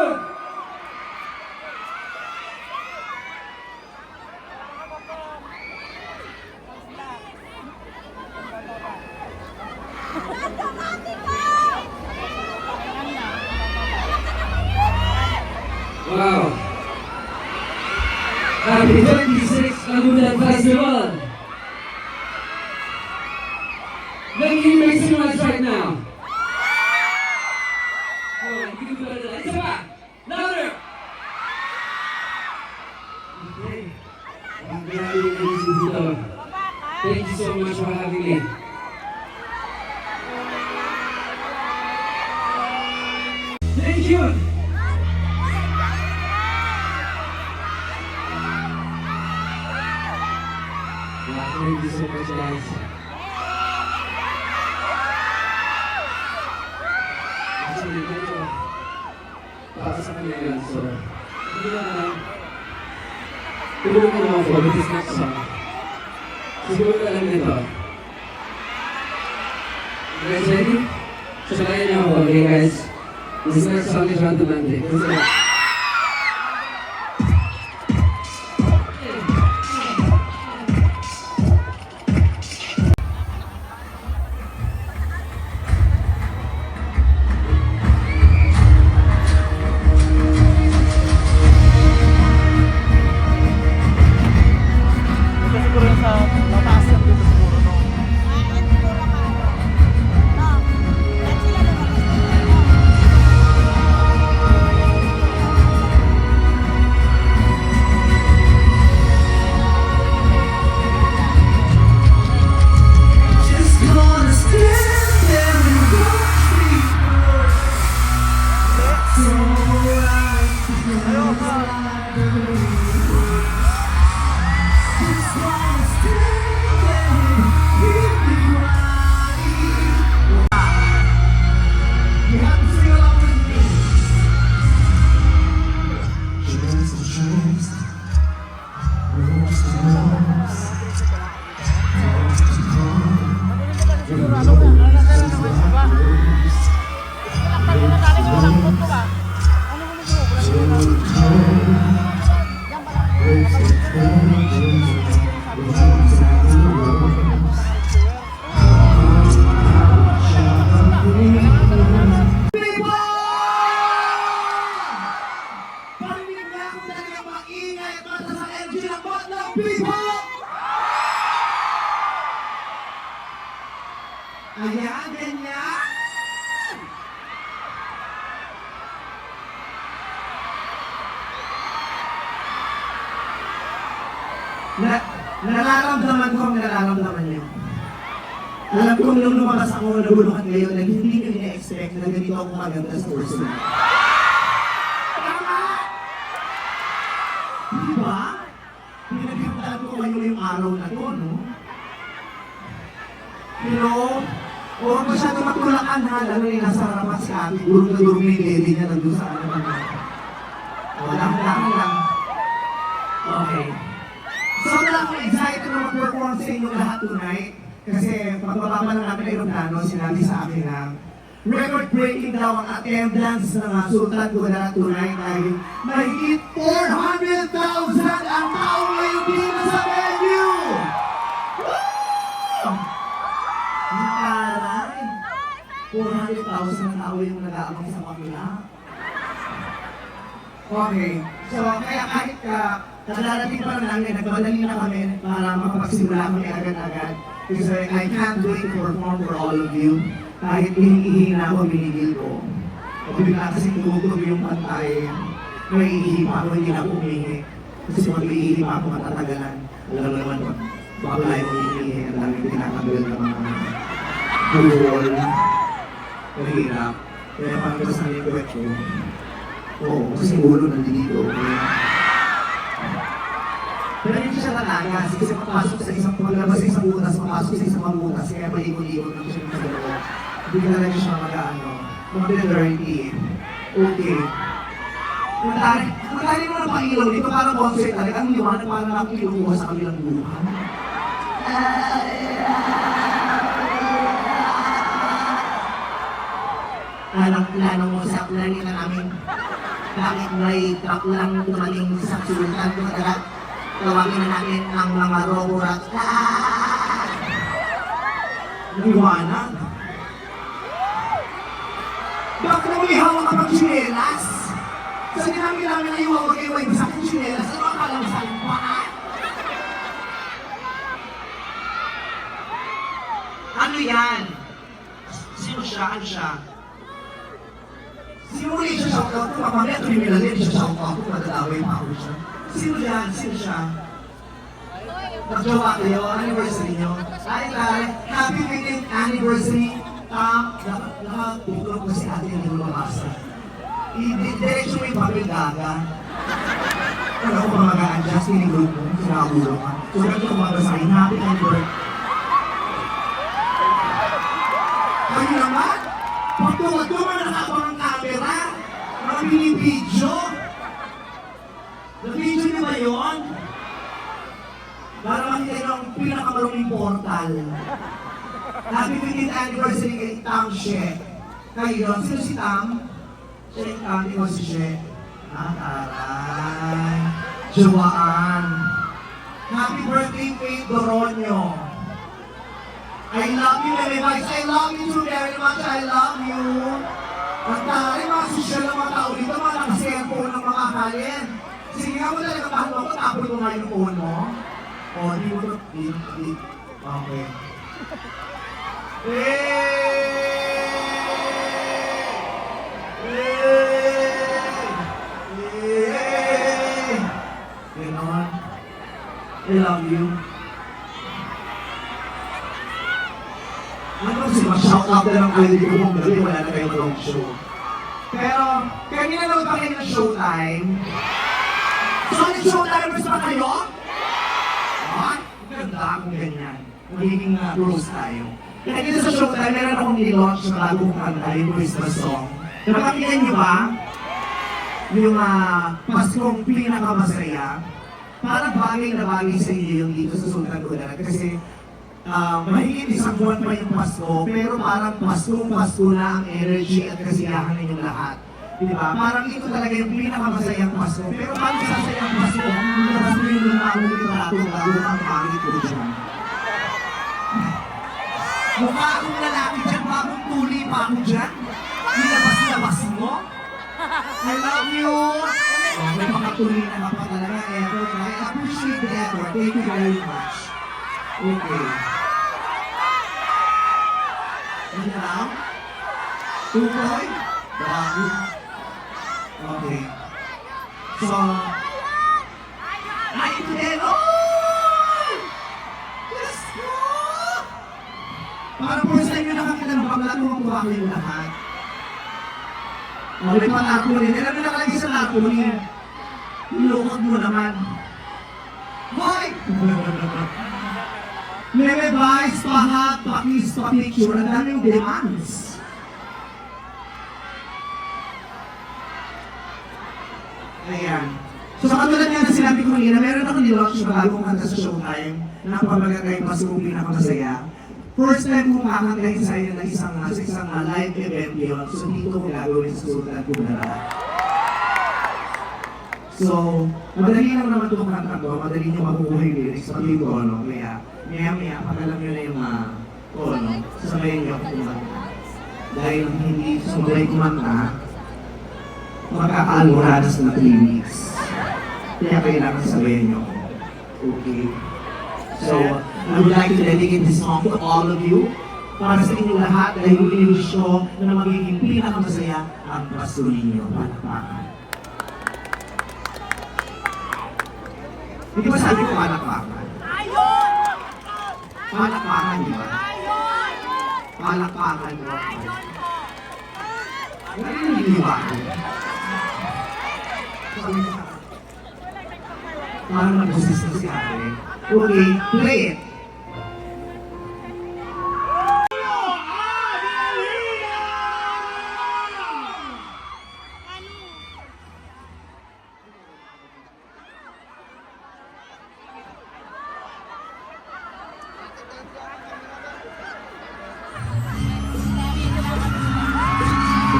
you! Wow! Happy 26th Laguna Festival! Let me make some noise right now. Oh, you can do better than that. Isa pa! Louder! Okay. Ang grabe yung nagising dito. Thank you so much for having me. Thank you! Thank you so much, guys. Actually, ito para sa kanila yun. So, hindi naman tulungan ko naman for this next song. Siguro ka lang nito. You guys ready? Sasalayan niyo ako, okay guys? This next song is Ranto Bande. Ayan, ganyan! Nararamdaman ko ang nararamdaman niyo. Alam kong nung lumabas ako na bulukan ngayon, na hindi ko na-expect na ganito ako maganda sa person. Tama! Diba? Pinagkakataan ko kayo yung araw na to, no? Pero, huwag masyado matulakan ha, lalo yung nasa harapan si Ate, durog na durog na yung lady niya nandun sa ano naman. Lang. Okay. Sobrang ako excited na mag-perform sa inyo lahat tonight. Kasi pagbaba pa lang namin aeroplano, sinabi sa akin na record-breaking daw ang attendance ng Sultan Kudarat tonight dahil mahigit 400,000 ang tao ngayon dito sa venue! Ang taray! 400,000 ang tao yung nag-aabang sa kapila. Okay, so kaya kahit kadarating pa lang namin, nagmadali na kami para makapagsimula kami agad-agad. Kasi I can't wait to perform for all of you. Kahit hinihihi na ako, binigil ko. At bigla kasi tumutuloy yung pantay, naiihi pa ako, hindi na ako umihi. Kasi pag iihi pa ako matatagalan. Alam mo naman, bago tayo umihi, ang daming pinakabel ng mga buhol. Mahirap. Kaya parang ito sa yung kwet ko. Oo, kasi ulo nandito. Pero hindi siya tatagas kasi papasok sa isang paglabas sa isang butas, papasok sa isang butas, kaya maikot-ikot lang siya sa dalawa. Hindi ka lang siya mag-ano, mag-dirty. Okay. Kung tali mo na pang-ilaw dito, parang concert talaga, ang liwanag parang nakikilukuha sa kabilang buhay. Lanang mo sa planeta namin. bakit may truck lang dumating sa sultan ko talaga. Tawagin na natin ang mga roborat. Liwanag. Bakit mo ihawak ka ng chinelas? Sa dinami namin na iwawag kayo ay sa aking chinelas, ano akala mo sa aking paa? Ano yan? Sino siya? Ano siya? Sino ulit siya shoutout ko? Mamaya ito yung milalin siya shoutout ko, madalaway pa ako siya. Sino yan? Sino siya? Nagjowa kayo? Anniversary nyo? Ay, happy wedding anniversary! Nakatulog ko si ate yung hindi lumabasa. I-diretso mo yung papel gaga. Ano ko pa mag-a-adjust yung group mo? Sinakulo ka. So, ganito ko mga basahin. Happy anniversary! Kayo naman? Pagtunga-tunga na nakabang ang camera. Mga binibidyo. Na-video niyo ba yun? Para makita nyo ang pinakamaruming portal. Happy 15th anniversary kay Tam She. Kayo yun. Sino si Tam? Siya yung Tam, ikaw si She. Taray. Jawaan. Happy birthday kay Doronyo. I love you, Meme Vice. I love you too very much. I love you. Ang taray, mga social ng mga tao dito, mga nakaselfone ng mga kalin. Sige nga mo talaga, mahal mo ako, tapon mo nga yung phone mo. O, di mo ito, di. Okay. Ganon. I love you. Ano kasi ma-shoutout na lang kayo dito kung gabi, wala na kayong road show. Pero, kanina naman pa kayo ng showtime. So, ano showtime mas pa kayo? Ah, ganda akong ganyan. Magiging rules tayo. Kaya dito sa showtime, meron akong nilaunch na bagong kanta, yung Christmas song. Napakinggan niyo ba? Yung Paskong pinakamasaya. Parang bagay na bagay sa inyo yung dito sa Sultan Kudarat. Kasi mahigit isang buwan pa yung Pasko, pero parang Pasko na ang energy at kasiyahan ninyong lahat. Diba? Parang ito talaga yung pinakamasayang Pasko. Pero paano sasayang Pasko? Labas mo yung lumang literato bago ang pangit ko dyan. Mukha akong lalaki dyan, bagong tuli pa ako dyan. Nilabas-labas mo. I love you! Oh, may mga tuli na ka pa talaga. Effort. I appreciate the effort. Thank you very much. Okay. Ano lang? Tukoy? Bago. Okay. So, ay, ito din! Oh! Diyos ko! Parang first time nyo nakakita ng bakla, tumakuha kayo lahat. May pang-tarpaulin. Alam mo nakalagay sa tarpaulin. Nilukot mo naman. Hoy! Meme Vice, pahat, pakis, papicture. Ang daming demands. Ayan. So katulad nga na sinabi ko kanina, meron ako nilaunch na bagong kanta sa Showtime na pamagat kay Paskong Pinakamasaya. First time kong kakantahin sa inyo na isang live event yun. So dito ko gagawin sa Sultan Kudarat. So, madali lang naman itong kanta ko. Madali nyo makukuha yung lyrics, pati yung tono. Kaya, maya-maya, pag alam nyo na yung tono, sasabayin nyo ako kumanta. Dahil hindi sumabay kumanta, magkakaalmoranas na 3 weeks. Kaya kailangan sabayin nyo. Okay. So, I would like to dedicate this song to all of you. Para sa inyong lahat, dahil i-wish ko na magiging pinakamasaya ang Pasko ninyo. Palakpakan. Hindi ba sabi ko palakpakan? Palakpakan, di ba? Palakpakan mo. Wala yung hiniwa ko. Parang nag-assist na si ate. Okay, play it.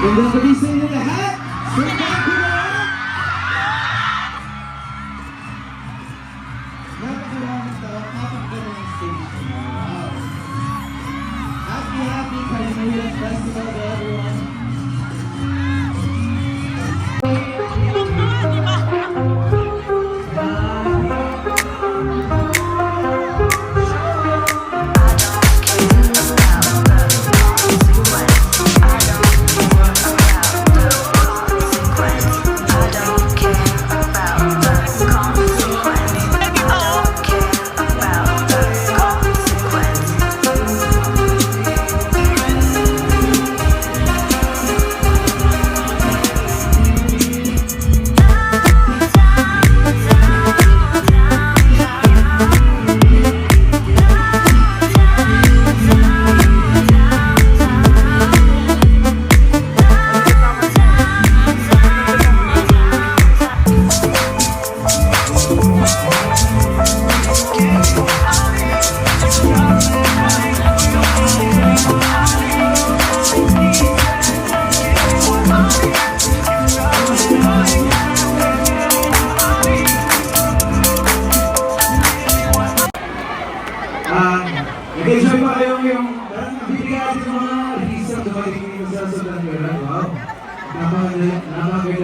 Magandang gabi sa inyo lahat! Sultan Kudarat!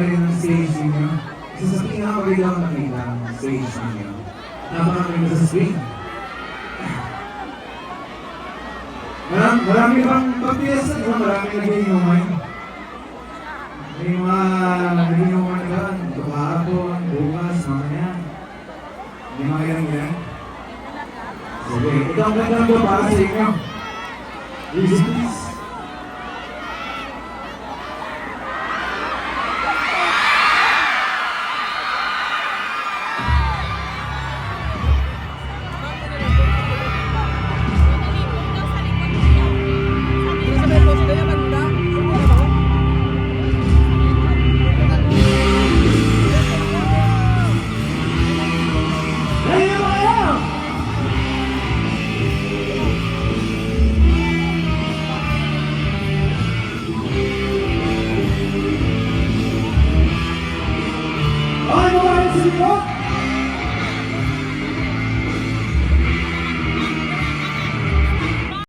rin ng stage ninyo. Isa sa pinakamagandang nakita ng stage ninyo. Napakaganda sa screen. Marami pang pagpiyasa, di ba? Marami nag-inuman. May mga nag-inuman ka, kahapon, bukas, mamaya. May mga yan. Sige, ito ang ganda ko para sa inyo.